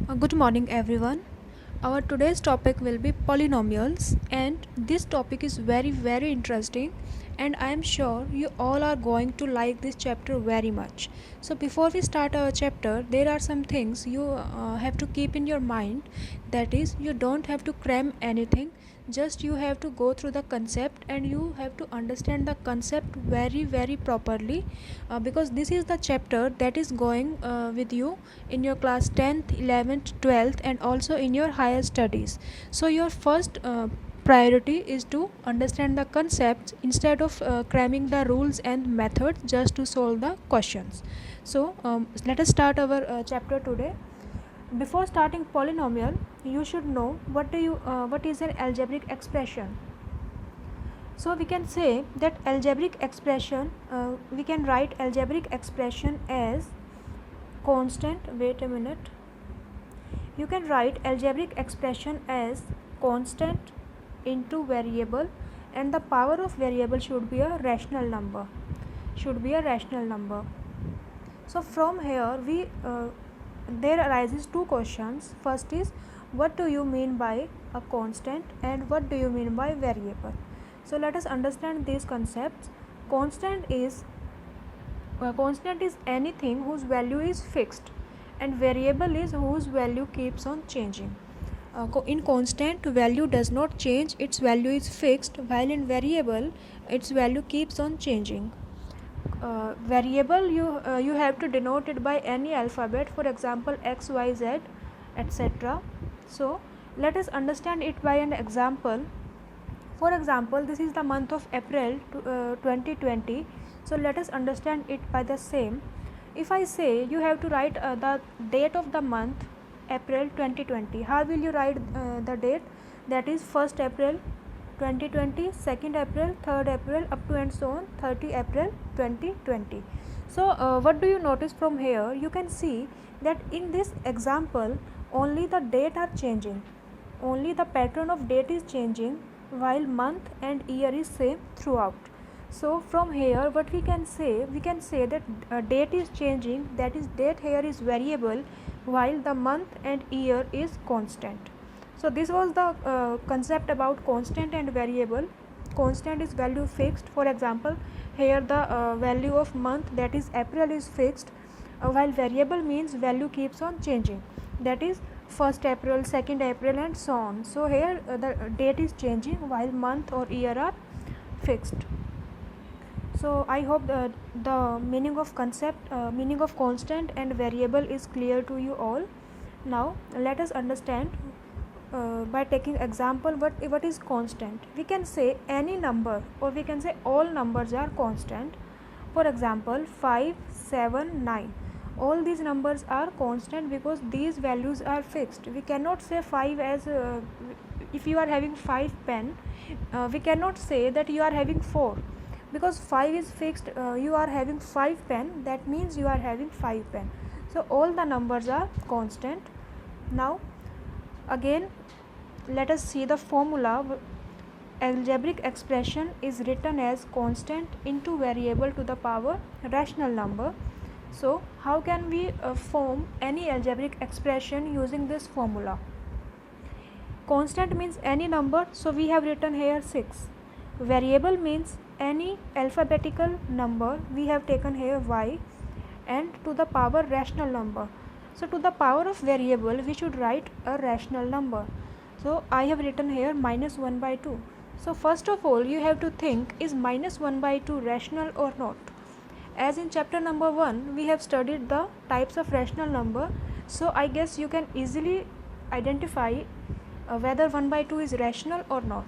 Good morning, everyone. Our today's topic will be polynomials, and this topic is very interesting. And I am sure you all are going to like this chapter very much. So, before we start our chapter, there are some things you have to keep in your mind. That is, you don't have to cram anything, just you have to go through the concept and you have to understand the concept very properly, because this is the chapter that is going with you in your class 10th, 11th, 12th, and also in your higher studies. So your first priority is to understand the concepts instead of cramming the rules and methods just to solve the questions. So let us start our chapter today. Before starting polynomial, you should know what is an algebraic expression. So we can say that algebraic expression, we can write algebraic expression as constant. Wait a minute. You can write algebraic expression as constant into variable, and the power of variable should be a rational number. So from here there arises two questions. First is, what do you mean by a constant and what do you mean by variable? So let us understand these concepts. Constant is anything whose value is fixed, and variable is whose value keeps on changing. In constant, value does not change, its value is fixed, while in variable its value keeps on changing. Variable, you have to denote it by any alphabet, for example x, y, z, etc. So let us understand it by an example. For example, this is the month of April 2020. So let us understand it by the same. If I say you have to write the date of the month April 2020, how will you write the date? That is 1st April 2020, 2nd April, 3rd April, up to and so on 30 April 2020. So what do you notice from here? You can see that in this example only the date are changing, only the pattern of date is changing, while month and year is same throughout. So from here what we can say that date is changing, that is date here is variable, while the month and year is constant. So this was the concept about constant and variable. Constant is value fixed. For example, here the value of month, that is April, is fixed, while variable means value keeps on changing, that is 1st April, 2nd April, and so on. So here the date is changing while month or year are fixed. So I hope the meaning of constant and variable is clear to you all. Now let us understand by taking example what is constant. We can say any number, or we can say all numbers are constant. For example 5, 7, 9, all these numbers are constant because these values are fixed. We cannot say 5 as if you are having 5 pen, we cannot say that you are having 4, because 5 is fixed. You are having 5 pen, that means you are having 5 pen. So all the numbers are constant. Now again let us see the formula. Algebraic expression is written as constant into variable to the power rational number. So how can we form any algebraic expression using this formula? Constant means any number, so we have written here 6. Variable means any alphabetical number, we have taken here y, and to the power rational number. So to the power of variable we should write a rational number. So I have written here -1/2. So first of all you have to think, is -1/2 rational or not? As in chapter number 1 we have studied the types of rational number, so I guess you can easily identify whether 1/2 is rational or not.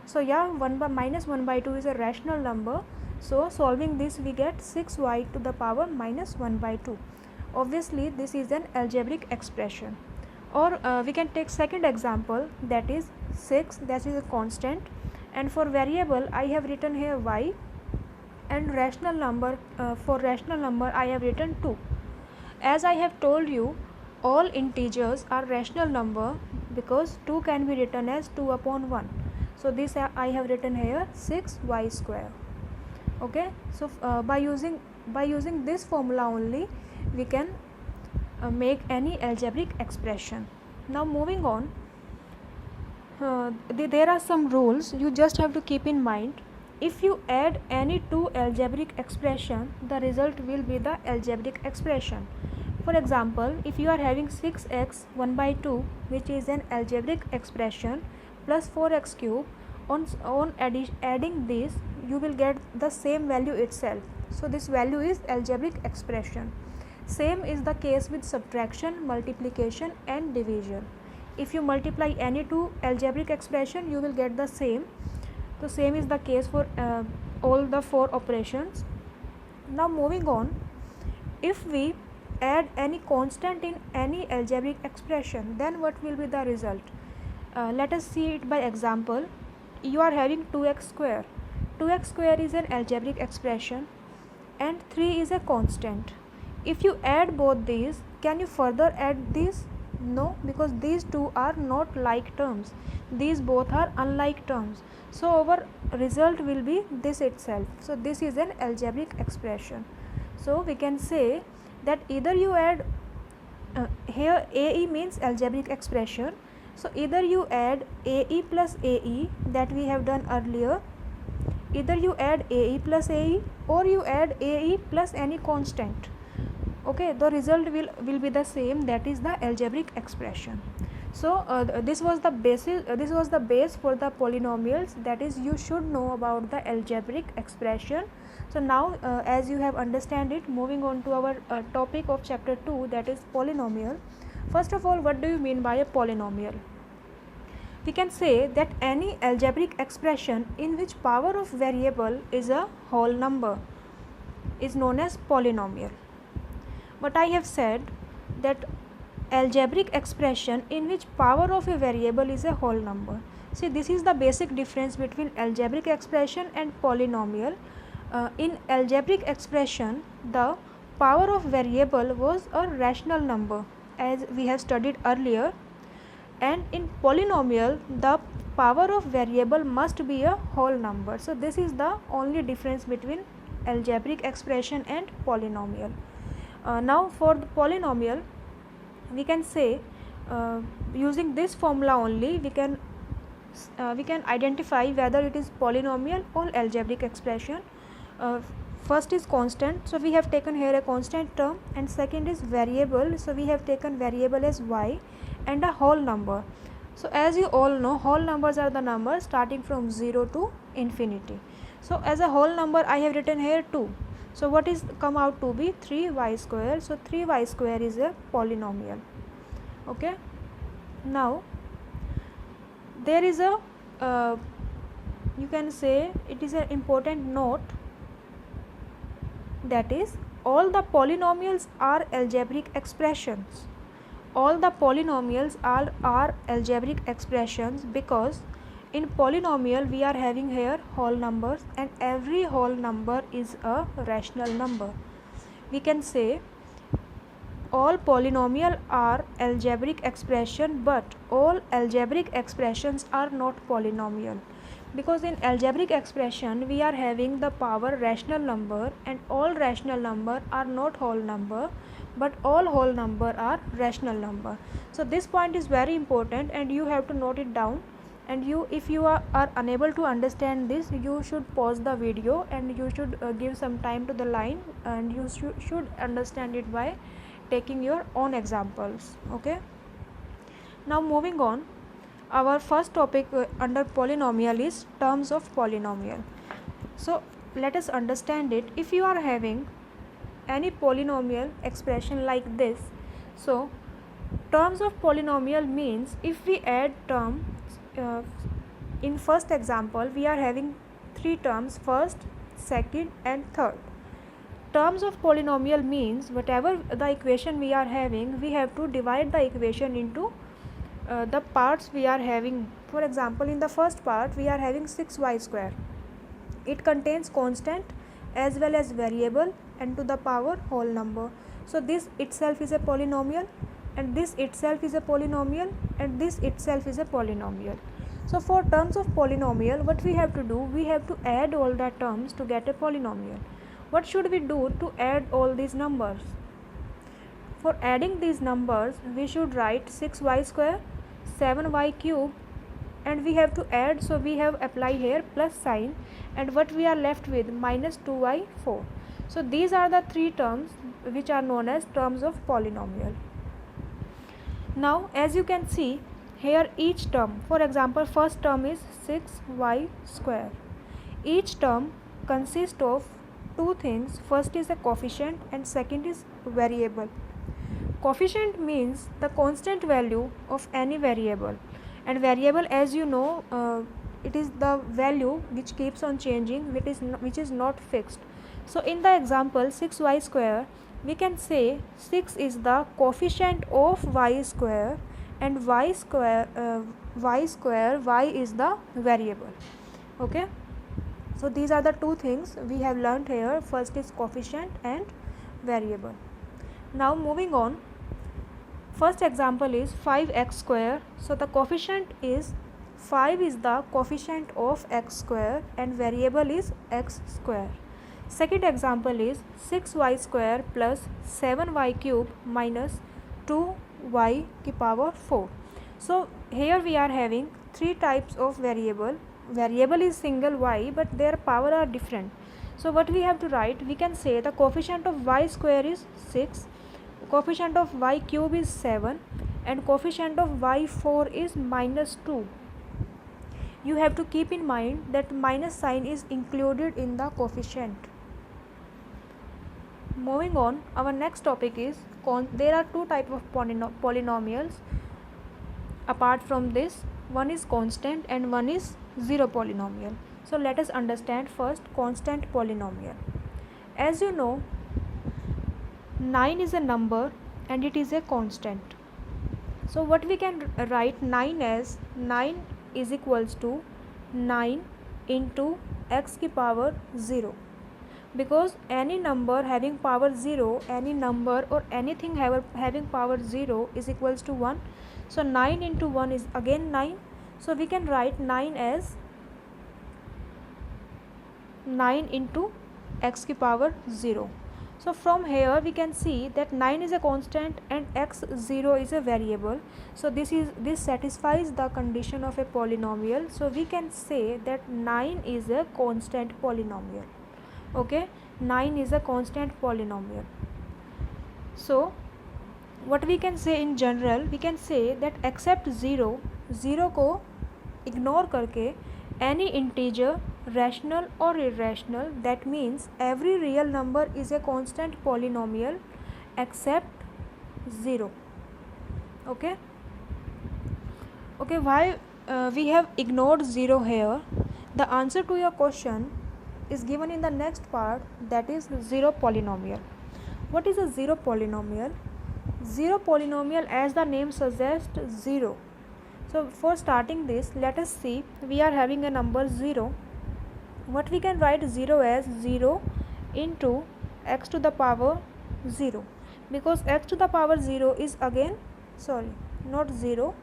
So yeah, -1/2 is a rational number. So solving this we get 6y to the power -1/2. Obviously this is an algebraic expression. Or we can take second example, that is 6, that is a constant, and for variable I have written here y, and rational number, for rational number I have written 2. As I have told you, all integers are rational number because 2 can be written as 2/1. So this I have written here 6y square. Okay, so by using this formula only we can make any algebraic expression. Now moving on, there are some rules you just have to keep in mind. If you add any two algebraic expression, the result will be the algebraic expression. For example, if you are having 6x 1 by 2, which is an algebraic expression, plus 4x cube, on adding this, you will get the same value itself. So this value is algebraic expression. Same is the case with subtraction, multiplication and division. If you multiply any two algebraic expression, you will get the same. So same is the case for all the four operations. Now moving on, if we add any constant in any algebraic expression, then what will be the result? Let us see it by example. You are having 2x square. 2x square is an algebraic expression and 3 is a constant. If you add both these, can you further add these? No, because these two are not like terms. These both are unlike terms. So our result will be this itself. So this is an algebraic expression. So we can say that either you add here AE means algebraic expression. So either you add AE plus AE that we have done earlier, either you add AE plus AE or you add AE plus any constant. Okay, the result will be the same, that is the algebraic expression. So this was the basis, this was the base for the polynomials, that is you should know about the algebraic expression. So now as you have understand it, moving on to our topic of chapter 2, that is polynomial. First of all, what do you mean by a polynomial? We can say that any algebraic expression in which power of variable is a whole number is known as polynomial. But I have said that algebraic expression in which power of a variable is a whole number. See, this is the basic difference between algebraic expression and polynomial. In algebraic expression, the power of variable was a rational number, as we have studied earlier, and in polynomial the power of variable must be a whole number. So this is the only difference between algebraic expression and polynomial. Now for the polynomial, we can say using this formula only we can identify whether it is polynomial or algebraic expression. First is constant, so we have taken here a constant term, and second is variable, so we have taken variable as y, and a whole number. So as you all know, whole numbers are the numbers starting from 0 to infinity. So as a whole number I have written here 2. So what is come out to be 3y square. So 3y square is a polynomial. Okay. Now there is a you can say it is an important note, that is all the polynomials are algebraic expressions. All the polynomials are algebraic expressions, because in polynomial we are having here whole numbers, and every whole number is a rational number. We can say all polynomial are algebraic expression, but all algebraic expressions are not polynomial, because in algebraic expression we are having the power rational number, and all rational number are not whole number, but all whole number are rational number. So this point is very important and you have to note it down, and you, if you are unable to understand this, you should pause the video and you should give some time to the line, and you should understand it by taking your own examples. Okay. Now moving on, our first topic under polynomial is terms of polynomial. So let us understand it. If you are having any polynomial expression like this, so terms of polynomial means if we add terms, in first example we are having 3 terms, first, second and third. Terms of polynomial means whatever the equation we are having, we have to divide the equation into the parts we are having. For example, in the first part we are having 6y square. It contains constant as well as variable and to the power whole number. So this itself is a polynomial, and this itself is a polynomial, and this itself is a polynomial. So for terms of polynomial, what we have to do, we have to add all the terms to get a polynomial. What should we do to add all these numbers? For adding these numbers, we should write 6y square, 7y cube, and we have to add, so we have apply here plus sign, and what we are left with minus 2y4. So these are the three terms which are known as terms of polynomial. Now as you can see here, each term, for example first term is 6y square. Each term consists of two things. First is a coefficient and second is variable. Coefficient means the constant value of any variable, and variable, as you know, it is the value which keeps on changing, which is not fixed. So in the example 6y square, we can say 6 is the coefficient of y square, and y is the variable. Okay, so these are the two things we have learned here. First is coefficient and variable. Now moving on, first example is 5x square. So the coefficient is 5 is the coefficient of x square and variable is x square. Second example is 6y square plus 7y cube minus 2y की power 4. So here we are having three types of variable. Variable is single y, but their power are different. So what we have to write, we can say the coefficient of y square is 6, coefficient of y cube is 7, and coefficient of y4 is minus 2. You have to keep in mind that minus sign is included in the coefficient. Moving on, our next topic is there are two types of polynomials apart from this. One is constant and one is zero polynomial. So let us understand first constant polynomial. As you know, 9 is a number and it is a constant. So what we can write 9 as, 9 is equals to 9 into x की power 0, because any number having power 0, any number or anything having power 0 is equals to 1. So 9 into 1 is again 9. So we can write 9 as 9 into x की power 0. So from here we can see that 9 is a constant and x0 is a variable. So this satisfies the condition of a polynomial. So we can say that 9 is a constant polynomial. Okay, 9 is a constant polynomial. So what we can say in general, we can say that except 0 को ignore करके any integer, rational or irrational, that means every real number is a constant polynomial except 0. Okay, why we have ignored 0 here? The answer to your question is given in the next part, that is zero polynomial. What is a zero polynomial? Zero polynomial, as the name suggests, 0. So for starting this, let us see, we are having a number 0. What we can write 0 as 0 into x to the power 0, because x to the power 0 is again, not 0,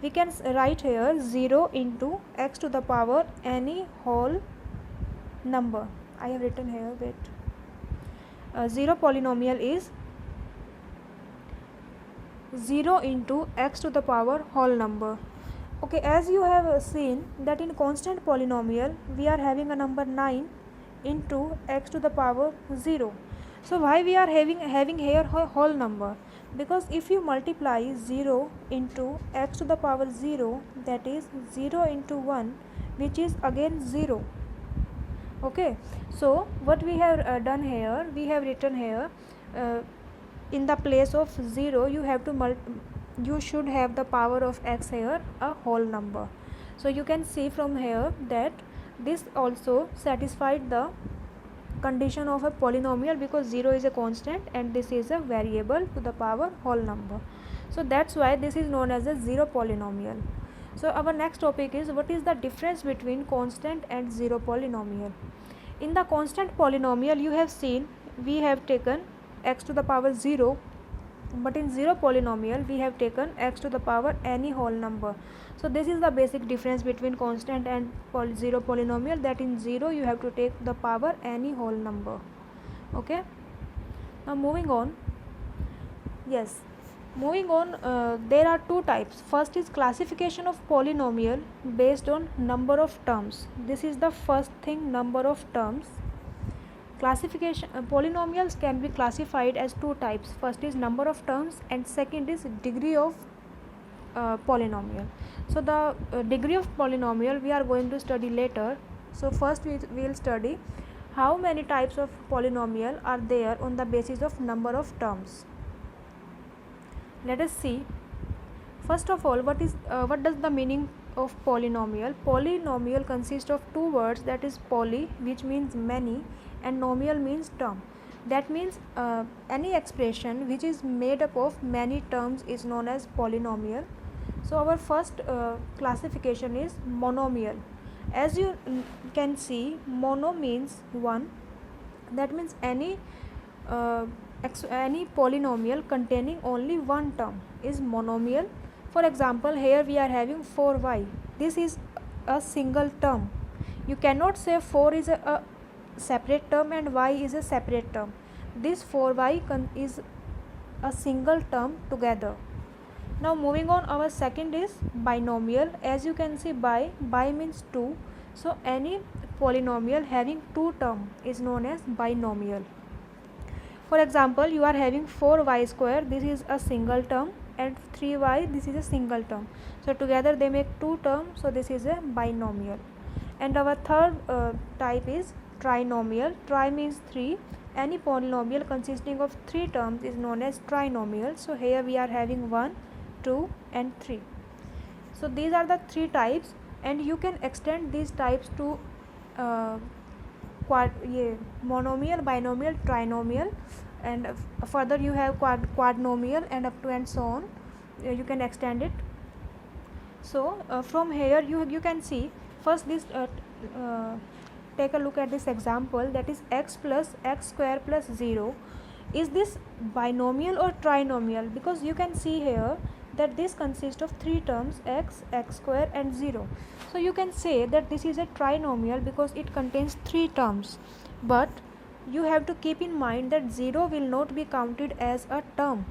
we can write here 0 into x to the power any whole number. I have written here, wait, zero polynomial is 0 into x to the power whole number. Okay, as you have seen that in constant polynomial we are having a number 9 into x to the power 0. So why we are having here whole number? Because if you multiply 0 into x to the power 0, that is 0 into 1, which is again 0. Okay, so what we have done here, we have written here in the place of 0 you should have the power of x here a whole number. So you can see from here that this also satisfied the condition of a polynomial, because 0 is a constant and this is a variable to the power whole number. So that's why this is known as a zero polynomial. So our next topic is, what is the difference between constant and zero polynomial? In the constant polynomial, you have seen we have taken x to the power 0, but in zero polynomial we have taken x to the power any whole number. So this is the basic difference between constant and zero polynomial, that in 0 you have to take the power any whole number. Okay, now moving on, Yes. Moving on, there are two types. First is classification of polynomial based on number of terms. This is the first thing, number of terms. Classification polynomials can be classified as two types. First is number of terms and second is degree of polynomial. So the degree of polynomial we are going to study later. So first we will study how many types of polynomial are there on the basis of number of terms. Let us see. First of all, what does the meaning of polynomial? Polynomial consists of two words, that is poly, which means many, and nomial means term. That means any expression which is made up of many terms is known as polynomial. So our first classification is monomial. As you can see, mono means one. That means any polynomial containing only one term is monomial. For example, here we are having 4y. This is a single term. You cannot say 4 is a separate term and y is a separate term. This 4y is a single term together. Now moving on, our second is binomial. As you can see, bi means two. So any polynomial having two terms is known as binomial. For example, you are having 4y square, this is a single term, and 3y, this is a single term. So together they make two terms, so this is a binomial. And our third type is trinomial. Tri means three. Any polynomial consisting of three terms is known as trinomial. So here we are having 1, 2 and 3. So these are the three types, and you can extend these types to monomial, binomial, trinomial, and further you have quadnomial and up to and so on. You can extend it. So from here you can see first this take a look at this example, that is x plus x square plus 0. Is this binomial or trinomial? Because you can see here that this consists of three terms, x, x square and 0. So you can say that this is a trinomial because it contains three terms. But you have to keep in mind that 0 will not be counted as a term.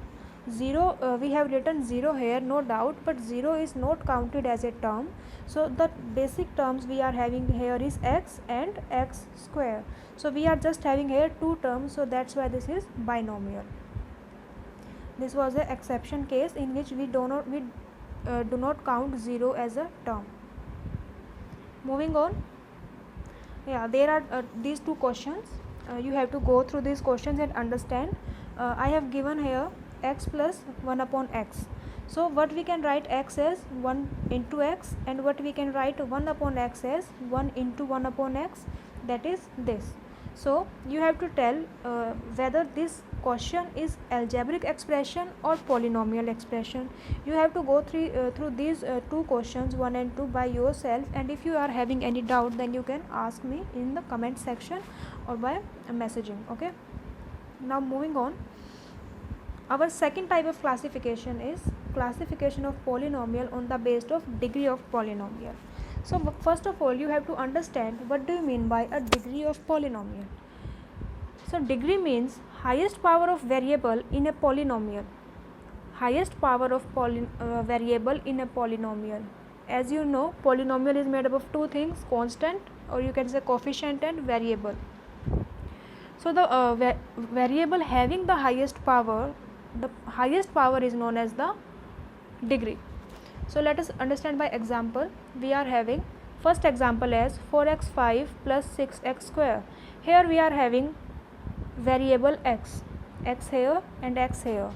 0, we have written 0 here, no doubt, but 0 is not counted as a term. So the basic terms we are having here is x and x square. So we are just having here two terms, so that's why this is binomial. This was an exception case in which we do not count 0 as a term. Moving on, there are these two questions. You have to go through these questions and understand. I have given here x plus 1 upon x. So what we can write x as 1 into x, and what we can write 1 upon x as 1 into 1 upon x, that is this. So you have to tell whether this question is algebraic expression or polynomial expression. You have to go through these two questions 1 and 2 by yourself, and if you are having any doubt then you can ask me in the comment section or by messaging. Okay, now moving on, our second type of classification is classification of polynomial on the basis of degree of polynomial. So first of all, you have to understand what do you mean by a degree of polynomial. So degree means highest power of variable in a polynomial. Highest power of variable in a polynomial. As you know, polynomial is made up of two things, constant, or you can say coefficient, and variable. So the variable having the highest power is known as the degree. So let us understand by example. We are having first example as 4x5 plus 6x square. Here we are having variable x here and x here,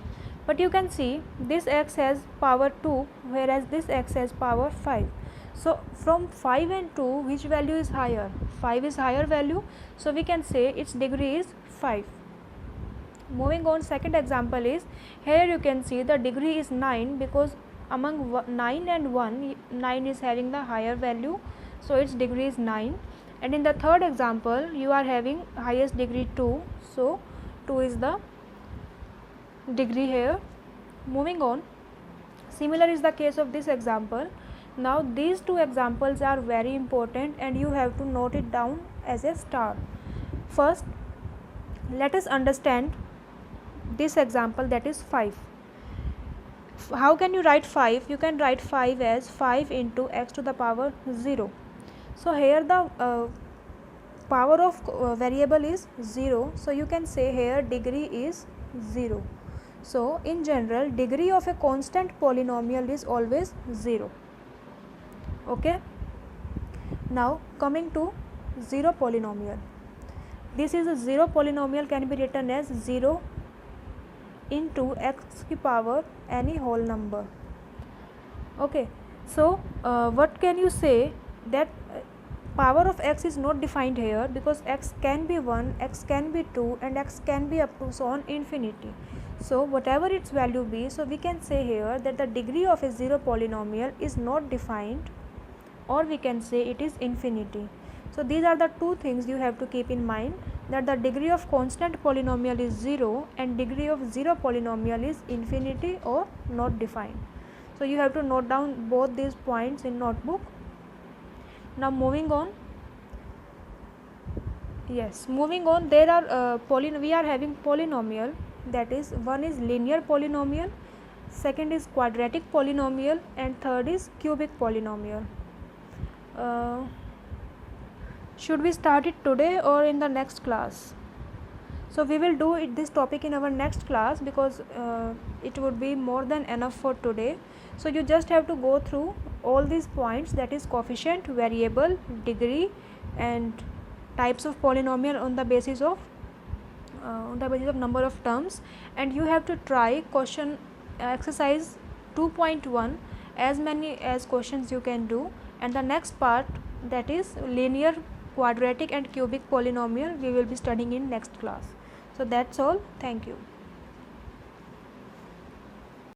but you can see this x has power 2 whereas this x has power 5. So from 5 and 2, which value is higher? 5 is higher value, so we can say its degree is 5. Moving on, second example is, here you can see the degree is 9 because among 9 and 1, 9 is having the higher value, so its degree is 9. And in the third example, you are having highest degree 2, so 2 is the degree here. Moving on, similar is the case of this example. Now these two examples are very important and you have to note it down as a star. First, let us understand this example, that is 5. How can you write 5? You can write 5 as 5 into x to the power 0. So here the power of variable is 0, so you can say here degree is 0. So in general, degree of a constant polynomial is always 0. Okay. Now coming to 0 polynomial. This is a 0 polynomial, can be written as 0 into x की power any whole number. Okay. So what can you say, that power of x is not defined here, because x can be 1, x can be 2, and x can be up to so on infinity. So whatever its value be, so we can say here that the degree of a 0 polynomial is not defined, or we can say it is infinity. So these are the two things you have to keep in mind, that the degree of constant polynomial is 0 and degree of 0 polynomial is infinity or not defined. So you have to note down both these points in notebook. Now moving on. Yes, moving on, there are we are having polynomial, that is, one is linear polynomial, second is quadratic polynomial, and third is cubic polynomial. Should we start it today or in the next class? So we will do this topic in our next class, because it would be more than enough for today. So you just have to go through all these points, that is coefficient, variable, degree, and types of polynomial on the basis of number of terms, and you have to try question exercise 2.1 as many as questions you can do, and the next part, that is linear, quadratic, and cubic polynomial, we will be studying in next class. So that's all. Thank you.